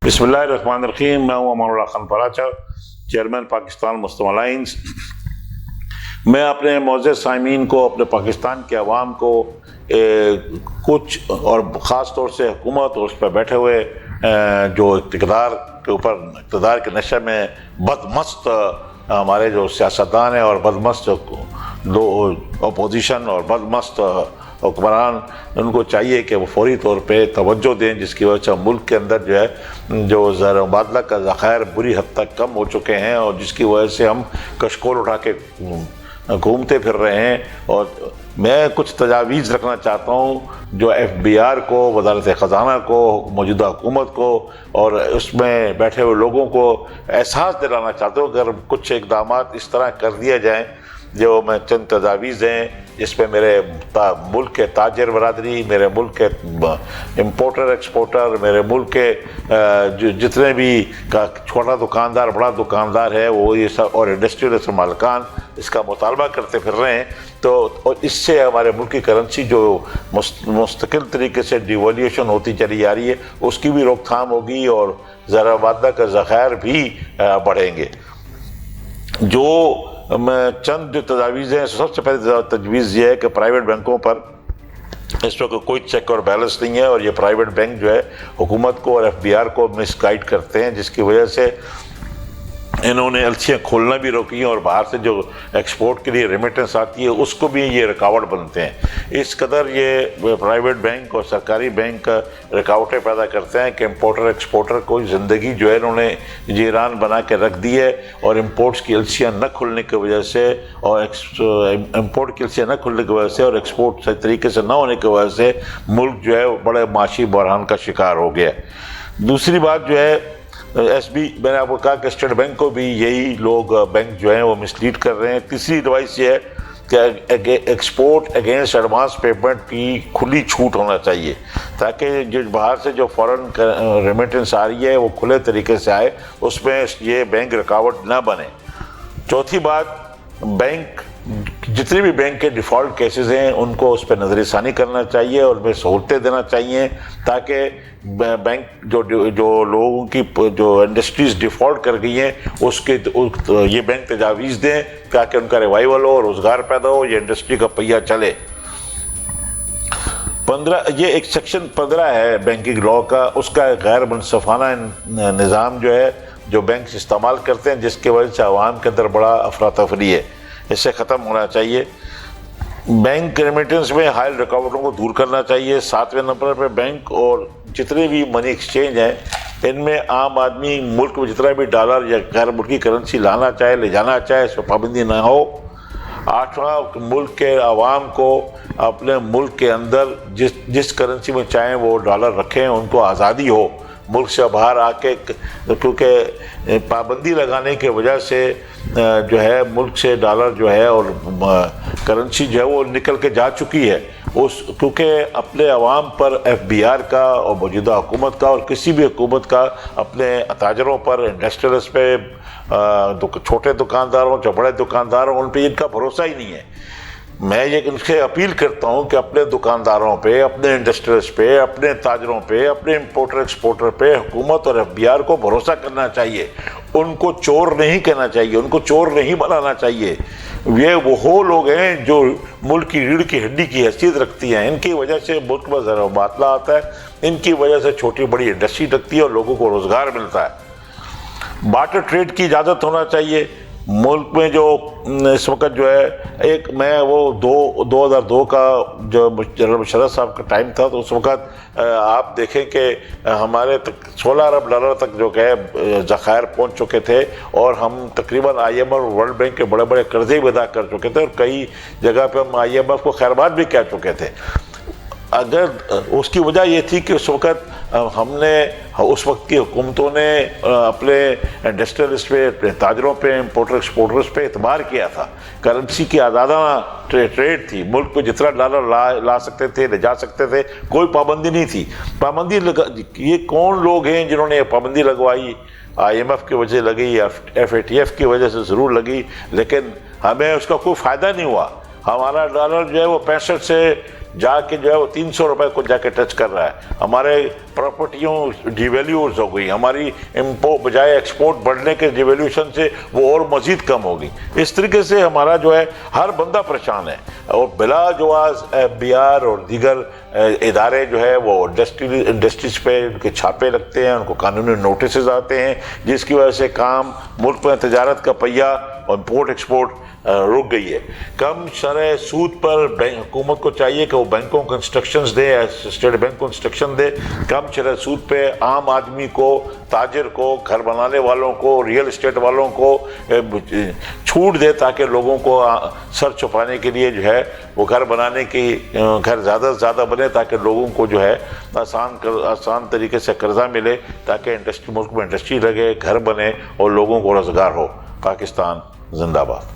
बिस्मिल्लाहिर्रहमानिर्रहीम। मैं हूँ अमानुल्लाह खान पराचा, चेयरमैन पाकिस्तान मुस्लिम अलायंस। मैं अपने मौजूद सामीन को, अपने पाकिस्तान के अवाम को कुछ और ख़ास तौर से हुकूमत और उस पर बैठे हुए जो इक़्तिदार के ऊपर, इक़्तिदार के नशे में बदमस्त हमारे जो सियासतदान हैं और बदमस्त जो अपोजिशन और बदमस्त हुक्मरान, उनको चाहिए कि वो फौरी तौर पे तवज्जो दें, जिसकी वजह से मुल्क के अंदर जो है जो ज़र मुबादला का ज़ख़ायर बुरी हद तक कम हो चुके हैं और जिसकी वजह से हम कशकोल उठा के घूमते फिर रहे हैं। और मैं कुछ तजावीज़ रखना चाहता हूँ जो FBR को, वज़ारत ख़ज़ाना को, मौजूदा हुकूमत को और उसमें बैठे हुए लोगों को एहसास दिलाना चाहता हूँ। अगर कुछ इक़दामात इस तरह कर दिए जाएँ, जो मैं चंद तजावीज़ हैं जिसमें मेरे मुल्क के ताजर बरादरी, मेरे मुल्क के इम्पोर्टर एक्सपोर्टर, मेरे मुल्क के जितने भी का छोटा दुकानदार बड़ा दुकानदार है वो ये सब और इंडस्ट्रियल मालिकान इसका मुतालबा करते फिर रहे हैं। तो और इससे हमारे मुल्क की करेंसी जो मुस्तकिल तरीके से डिवैल्यूएशन होती चली जा रही है, उसकी भी रोकथाम होगी और ज़रा वादा का ज़ख़ायर भी बढ़ेंगे। जो मैं चंद जो तजावीज़ हैं, सबसे पहले तजवीज़ ये है कि प्राइवेट बैंकों पर इस वक्त कोई चेक और बैलेंस नहीं है और ये प्राइवेट बैंक जो है हुकूमत को और FBR को मिसगाइड करते हैं, जिसकी वजह से इन्होंने एलसियाँ खोलना भी रोकी हैं और बाहर से जो एक्सपोर्ट के लिए रेमिटेंस आती है उसको भी ये रुकावट बनते हैं। इस कदर ये प्राइवेट बैंक और सरकारी बैंक रुकावटें पैदा करते हैं कि इम्पोर्टर एक्सपोर्टर को ज़िंदगी जो है इन्होंने जीरान बना के रख दी है। और इम्पोर्ट्स की एलसियाँ न खुलने की वजह से और इम्पोर्ट की एलसियाँ न खुलने की वजह से और एक्सपोर्ट सही तरीके से न होने की वजह से मुल्क जो है बड़े माशी बहरान का शिकार हो गया। दूसरी बात जो है SB, मैंने आपको कहा कि स्टेट बैंक को भी यही लोग बैंक जो हैं वो मिसलीड कर रहे हैं। तीसरी एडवाइस ये है कि एक्सपोर्ट अगेंस्ट एडवांस पेमेंट की खुली छूट होना चाहिए ताकि जो बाहर से जो फॉरेन रेमिटेंस आ रही है वो खुले तरीके से आए, उसमें ये बैंक रुकावट ना बने। चौथी बात, बैंक जितने भी बैंक के डिफ़ॉल्ट केसेस हैं उनको उस पर नज़रसानी करना चाहिए और उनमें सहूलतें देना चाहिए ताकि बैंक जो लोगों की जो इंडस्ट्रीज़ डिफ़ॉल्ट कर गई हैं उसके ये बैंक तजावीज़ दें ताकि उनका रिवाइवल हो, रोज़गार पैदा हो, ये इंडस्ट्री का पहिया चले। 15 ये एक सेक्शन 15 है बैंकिंग लॉ का, उसका गैर मुनसफ़ाना निज़ाम जो है जो बैंक इस्तेमाल करते हैं, जिसकी वजह से आवाम के अंदर बड़ा अफरा तफरी है, इससे ख़त्म होना चाहिए। बैंक रेमिटेंस में हाई रुकावटों को दूर करना चाहिए। 7वें नंबर पर बैंक और जितने भी मनी एक्सचेंज हैं इनमें आम आदमी मुल्क में जितना भी डॉलर या गैर मुल्की करेंसी लाना चाहे, ले जाना चाहे, इस पर पाबंदी ना हो। 8वां, मुल्क के आवाम को अपने मुल्क के अंदर जिस करेंसी में चाहें वो डॉलर रखें, उनको आज़ादी हो मुल्क से बाहर आके, क्योंकि पाबंदी लगाने की वजह से जो है मुल्क से डॉलर जो है और करेंसी जो है वो निकल के जा चुकी है क्योंकि अपने अवाम पर FBR का और मौजूदा हुकूमत का और किसी भी हुकूमत का अपने ताजरों पर, इंडस्ट्रियलिस्ट पे, छोटे दुकानदारों, जो बड़े दुकानदारों, उन पर इनका भरोसा ही नहीं है। मैं ये उनसे अपील करता हूँ कि अपने दुकानदारों पे, अपने इंडस्ट्रियलिस्ट पे, अपने ताजरों पे, अपने इम्पोर्टर एक्सपोर्टर पे हुकूमत और FBR को भरोसा करना चाहिए। उनको चोर नहीं कहना चाहिए, उनको चोर नहीं बनाना चाहिए। ये वो लोग हैं जो मुल्क की रीढ़ की हड्डी की हैसियत रखती हैं, इनकी वजह से मुल्क में ज़रा बातला आता है, इनकी वजह से छोटी बड़ी इंडस्ट्री लगती है और लोगों को रोज़गार मिलता है। बार्टर ट्रेड की इजाज़त होना चाहिए मुल्क में। जो इस वक्त जो है एक मैं वो 2002 का जो जनरल मुशर्रफ साहब का टाइम था, तो उस वक्त आप देखें कि हमारे 16 अरब डॉलर तक जो है ज़ख़ायर पहुंच चुके थे और हम तकरीबन IMF और वर्ल्ड बैंक के बड़े बड़े कर्जे भी अदा कर चुके थे और कई जगह पे हम IMF को खैरबाद भी कह चुके थे। अगर उसकी वजह ये थी कि उस वक्त उस वक्त की हुकूमतों ने अपने इंडस्ट्रियलिस्ट पे, अपने ताजरों पे, इम्पोर्टर एक्सपोर्टर्स पे एतबार किया था। करेंसी की आज़ादाना ट्रेड थी, मुल्क में जितना डॉलर ला सकते थे, ले जा सकते थे, कोई पाबंदी नहीं थी। ये कौन लोग हैं जिन्होंने पाबंदी लगवाई? IMF की वजह लगी, FATF की वजह से ज़रूर लगी, लेकिन हमें उसका कोई फ़ायदा नहीं हुआ। हमारा डॉलर जो है वो 65 से جا کے جو ہے وہ 300 روپے کو جا کے ٹچ کر رہا ہے. ہمارے پراپرٹیوں ڈی ویلیوز ہو گئی, ہماری بجائے ایکسپورٹ بڑھنے کے ڈی ویلیوشن سے وہ اور مزید کم ہوگی. اس طریقے سے ہمارا جو ہے ہر بندہ پریشان ہے, اور بلا جواز FBR اور دیگر ادارے جو ہے وہ انڈسٹریز پہ ان کے چھاپے لگتے ہیں, ان کو قانونی نوٹسز آتے ہیں, جس کی وجہ سے کام ملک میں تجارت کا پہیہ اور امپورٹ ایکسپورٹ رک گئی ہے. کم شرح سود پر حکومت کو چاہیے کہ وہ بینکوں کو انسٹرکشنز دے, اسٹیٹ بینک کو انسٹرکشن دے, کم شرح سود پہ عام آدمی کو, تاجر کو, گھر بنانے والوں کو, ریئل اسٹیٹ والوں کو چھوٹ دے, تاکہ لوگوں کو سر چھپانے کے لیے جو ہے وہ گھر بنانے کی گھر زیادہ سے زیادہ بنے, تاکہ لوگوں کو جو ہے آسان طریقے سے قرضہ ملے, تاکہ ملک میں انڈسٹری لگے, گھر بنے اور لوگوں کو روزگار ہو. پاکستان زندہ باد.